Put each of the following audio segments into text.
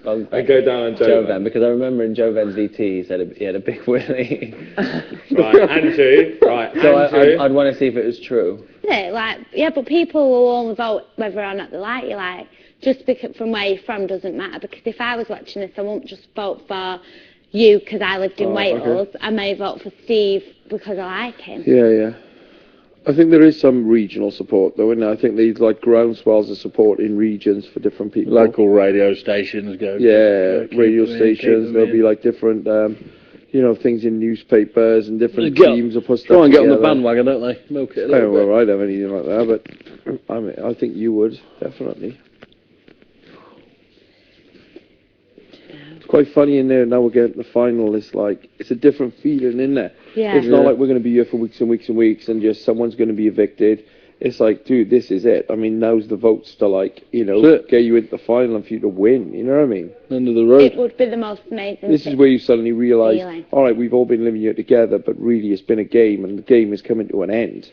and go down on Jovan, because I remember in Jovan's DT he had a big willy. Right, Andrew. Right, so Andrew. I'd want to see if it was true. Yeah, but people will only vote whether or not they like you. Like, just because from where you're from doesn't matter. Because if I was watching this, I won't just vote for you because I lived in Wales. Okay. I may vote for Steve because I like him. Yeah. I think there is some regional support, though, and I think there's like groundswells of support in regions for different people. Local radio stations go. Yeah, radio stations. There'll be like different, things in newspapers and different teams will put stuff try and get together. On the bandwagon, don't they? Milk it a little bit. Well, I don't have anything like that, but I think you would definitely. It's quite funny in there now. We're getting to the final. It's a different feeling in there. Yeah. It's not like we're going to be here for weeks and weeks and weeks and just someone's going to be evicted. It's like, dude, this is it. I mean, now's the votes to get you into the final and for you to win. You know what I mean? End of the road. It would be the most amazing. This is where you suddenly realise, all right, we've all been living here together, but really it's been a game and the game is coming to an end.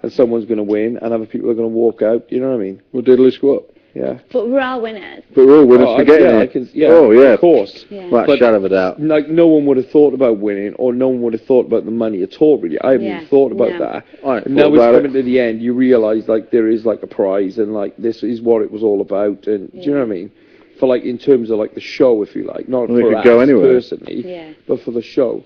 And someone's going to win and other people are going to walk out. You know what I mean? Well, diddly squat. Yeah. But we're all winners. But we're all winners for getting it. Of course. Yeah. Without a shadow of a doubt. Like, no one would have thought about winning, or no one would have thought about the money at all, really. I haven't even thought about that. And now it's coming to the end, you realise, like, there is, like, a prize, and, like, this is what it was all about, and do you know what I mean? For, like, in terms of, like, the show, if you like. Not for us personally, but for the show.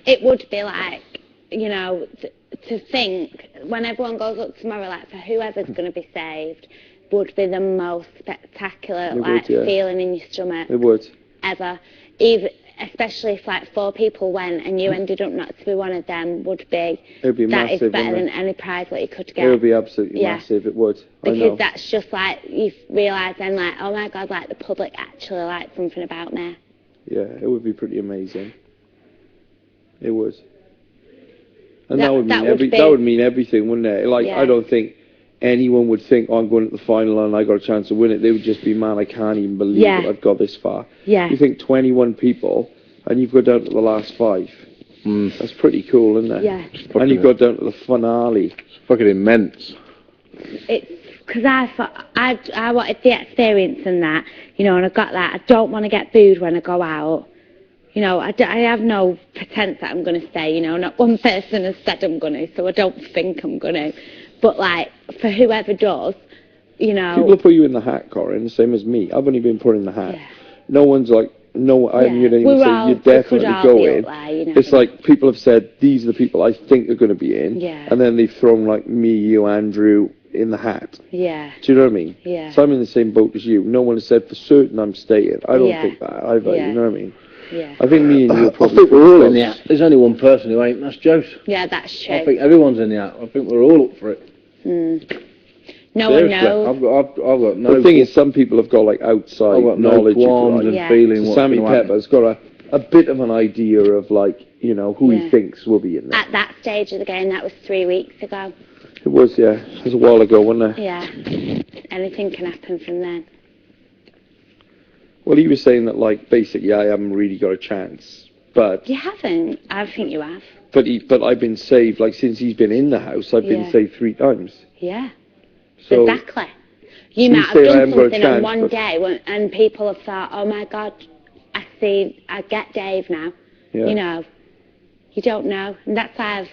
It would be like, to think, when everyone goes up tomorrow, like, for whoever's going to be saved, would be the most spectacular feeling in your stomach. It would. Ever. Even, especially if like 4 people went and you ended up not to be one of them, would be. It would be that massive. That is better than any prize that you could get. It would be absolutely massive. It would. Because that's just like you realise then, like, oh my God, like the public actually like something about me. Yeah, it would be pretty amazing. It would. And that would mean everything, wouldn't it? Like, I don't think anyone would think, I'm going to the final and I got a chance to win it. They would just be, man, I can't even believe that I've got this far. Yeah. You think 21 people and you've got down to the last 5. That's pretty cool, isn't it? Yeah. And you've got down to the finale. It's fucking immense. It's because I thought I wanted the experience and that, and I got that. I don't want to get booed when I go out. I have no pretense that I'm going to stay, not one person has said I'm going to, so I don't think I'm going to. But, like, for whoever does, People will put you in the hat, Corinne, the same as me. I've only been put in the hat. Yeah. No one's like, I haven't heard anyone say, you're definitely going. It's like, people have said, these are the people I think are going to be in. Yeah. And then they've thrown, like, me, you, Andrew, in the hat. Yeah. Do you know what I mean? Yeah. So I'm in the same boat as you. No one has said for certain I'm staying. I don't think that either, you know what I mean? Yeah. I think me and you are probably... I think we're all in the hat. There's only one person who ain't, that's Jose. Yeah, that's true. I think everyone's in the hat. I think we're all up for it. No one knows. I've got no... The thing is, some people have got, like, outside knowledge. No and feeling so Sammy Pepper's got a bit of an idea of, like, who he thinks will be in there. At that stage of the game, that was 3 weeks ago. It was, yeah. It was a while ago, wasn't it? Yeah. Anything can happen from then. Well, he was saying that, like, basically, I haven't really got a chance, but... You haven't. I think you have. But I've been saved, like, since he's been in the house, I've been saved 3 times. Yeah. So exactly. You might have done something on one day and people have thought, oh my God, I get Dave now. Yeah. You don't know. And that's why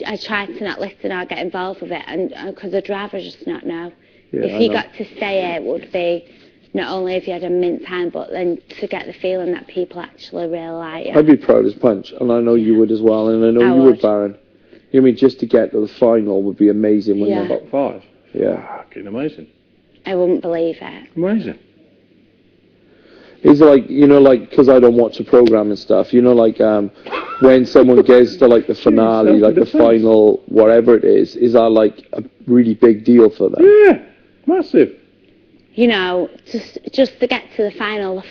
I try to not listen or get involved with it, and because I'd rather just not know. Yeah, if you got to stay here, it would be not only if you had a mint time, but then to get the feeling that people actually really like you. I'd be proud as punch, and I know you would as well, and I know you would, Baron. I mean, just to get to the final would be amazing, wouldn't it? Top 5. Yeah. Fucking amazing. I wouldn't believe it. Amazing. It's like, because I don't watch the programme and stuff, when someone gets to, like, the finale, like, the final, whatever it is that, like, a really big deal for them? Yeah, massive. Just to get to the final,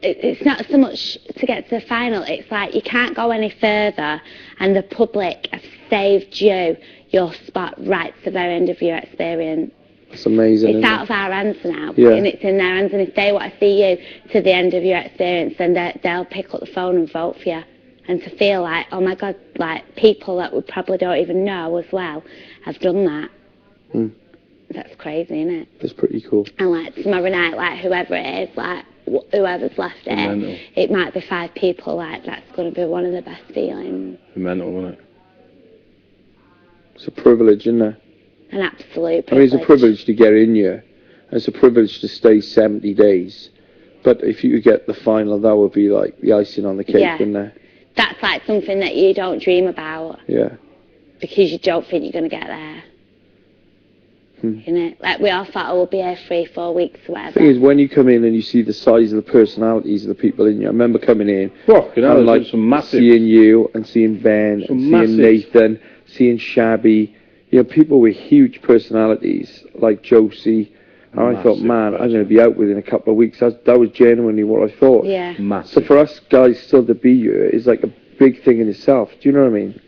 it's not so much to get to the final, it's like you can't go any further, and the public have saved you your spot right to the very end of your experience. It's amazing. It's out of our hands now, and it's in their hands, and if they want to see you to the end of your experience, then they'll pick up the phone and vote for you. And to feel like, oh my God, like people that we probably don't even know as well have done that. That's crazy, isn't it? That's pretty cool. And like tomorrow night, like whoever it is, like whoever's left there, it might be 5 people. Like that's going to be one of the best feelings. Mental, isn't it? It's a privilege, isn't it? An absolute privilege. I mean, it's a privilege to get in here. It's a privilege to stay 70 days. But if you get the final, that would be like the icing on the cake, wouldn't it? That's like something that you don't dream about. Yeah. Because you don't think you're going to get there. You know, like we all thought, we'll be here 3-4 weeks, whatever. The thing is, when you come in and you see the size of the personalities of the people in here, I remember coming in and like seeing you and seeing Ben, and seeing Nathan, seeing Shabby, you know, people with huge personalities like Josie. And I thought, man, I'm going to be out within a couple of weeks. That was genuinely what I thought. Yeah. So for us guys still to be here is like a big thing in itself. Do you know what I mean?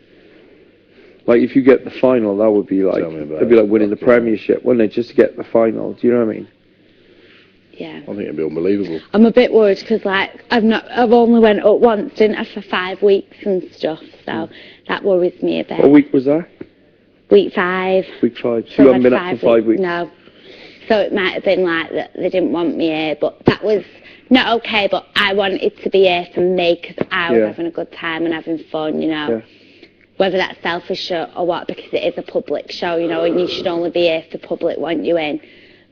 Like if you get the final, that would be like it'd be like winning the Premiership, wouldn't it? Just to get the final. Do you know what I mean? Yeah. I think it'd be unbelievable. I'm a bit worried because like I've only went up once, didn't I, for 5 weeks and stuff. So that worries me a bit. What week was that? Week 5. Week 5. So you haven't been up for 5 weeks? No. So it might have been like that they didn't want me here, but that was not okay. But I wanted to be here for me because I was having a good time and having fun, you know. Yeah. Whether that's selfish or what, because it is a public show, you know, and you should only be here if the public want you in.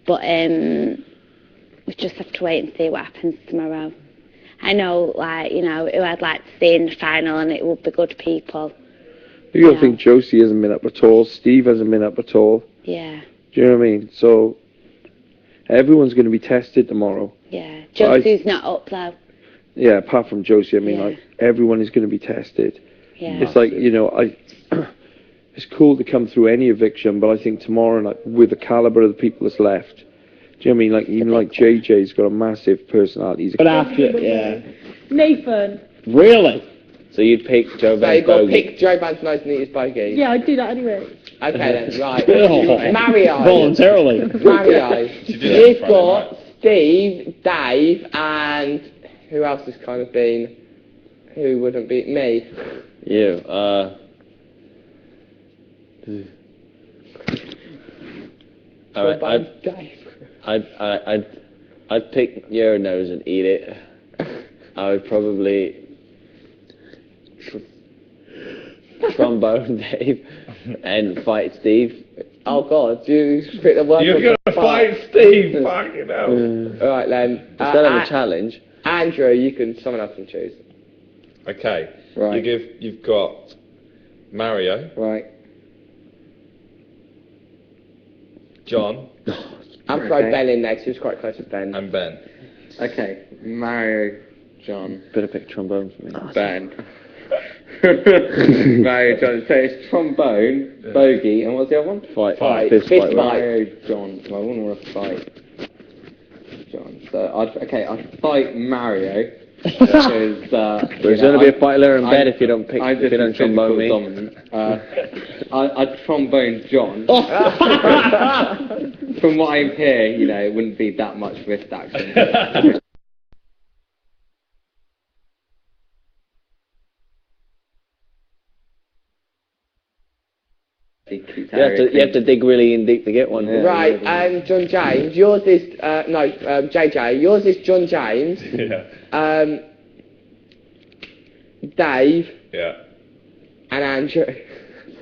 But we just have to wait and see what happens tomorrow. I know, like, you know, who I'd like to see in the final, and it will be good people. You don't think Josie hasn't been up at all? Steve hasn't been up at all? Yeah. Do you know what I mean? So everyone's going to be tested tomorrow. Yeah. Josie's not up though. Yeah, apart from Josie, I mean, like everyone is going to be tested. Yeah. It's like, you know, it's cool to come through any eviction, but I think tomorrow, like, with the calibre of the people that's left, do you know what I mean? Like, even like JJ's got a massive personality. But after, Nathan. Really? So you'd pick Joe Van's So you've got to bogey? pick Joe Van's most neatest bogey? Yeah, I'd do that anyway. Okay then, right. Oh. Mario. Voluntarily. Mario. You've got Steve, Dave, and who else has kind of been, who wouldn't be me? You, alright, I'd pick your nose and eat it. I would probably trombone Dave and fight Steve. Oh God, you pick the worst. You're gonna fight Steve, fucking hell. Alright then. Instead of a challenge. Andrew, someone else can choose. Okay. Right. You've got Mario. Right. John. I'm throwing Ben in next. He was quite close with Ben. And Ben. Okay. Mario, John. Better pick trombone for me. Ben. Mario, John. So it's trombone, bogey, and what's the other one? Fight. Fist fight. Mario, John. So I wouldn't want to fight John. So I'd fight Mario. Because there's going to be a fight there in bed if you don't pick. If you don't trombone me. I'd trombone John. From what I hear, you know, it wouldn't be that much wrist action. You have to dig really in deep to get one. Yeah. Right, and John James, yours is JJ. Yours is John James. Yeah. Dave. Yeah. And Andrew.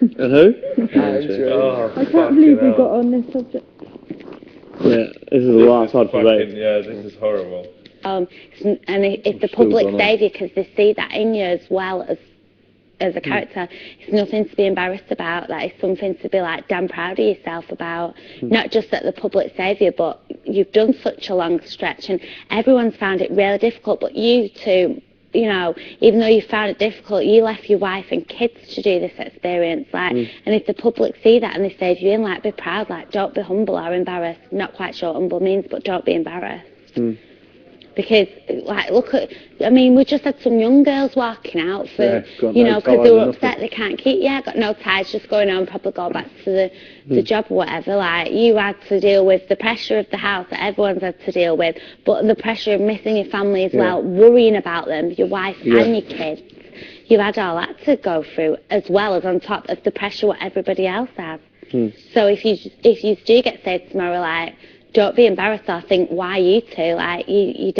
And who? Andrew. Oh, I can't believe we got on this subject. Yeah, this is the last hard debate. Yeah, this is horrible. And if the public stayed you because they see that in you as well as a character, it's nothing to be embarrassed about. That is something to be like damn proud of yourself about. Not just that the public saved you, but you've done such a long stretch, and everyone's found it really difficult. But you too, you know, even though you found it difficult, you left your wife and kids to do this experience. Like, and if the public see that and they saved you in, like, be proud. Like, don't be humble or embarrassed. Not quite sure what humble means, but don't be embarrassed. Because, like, look at, I mean, we just had some young girls walking out for, you know, because they were upset they can't keep, got no ties, just going home, probably go back to the job or whatever. Like, you had to deal with the pressure of the house that everyone's had to deal with, but the pressure of missing your family as well, worrying about them, your wife and your kids. You had all that to go through, as well as on top of the pressure what everybody else has. So if you do get saved tomorrow, like, don't be embarrassed or think, why you two? Like, you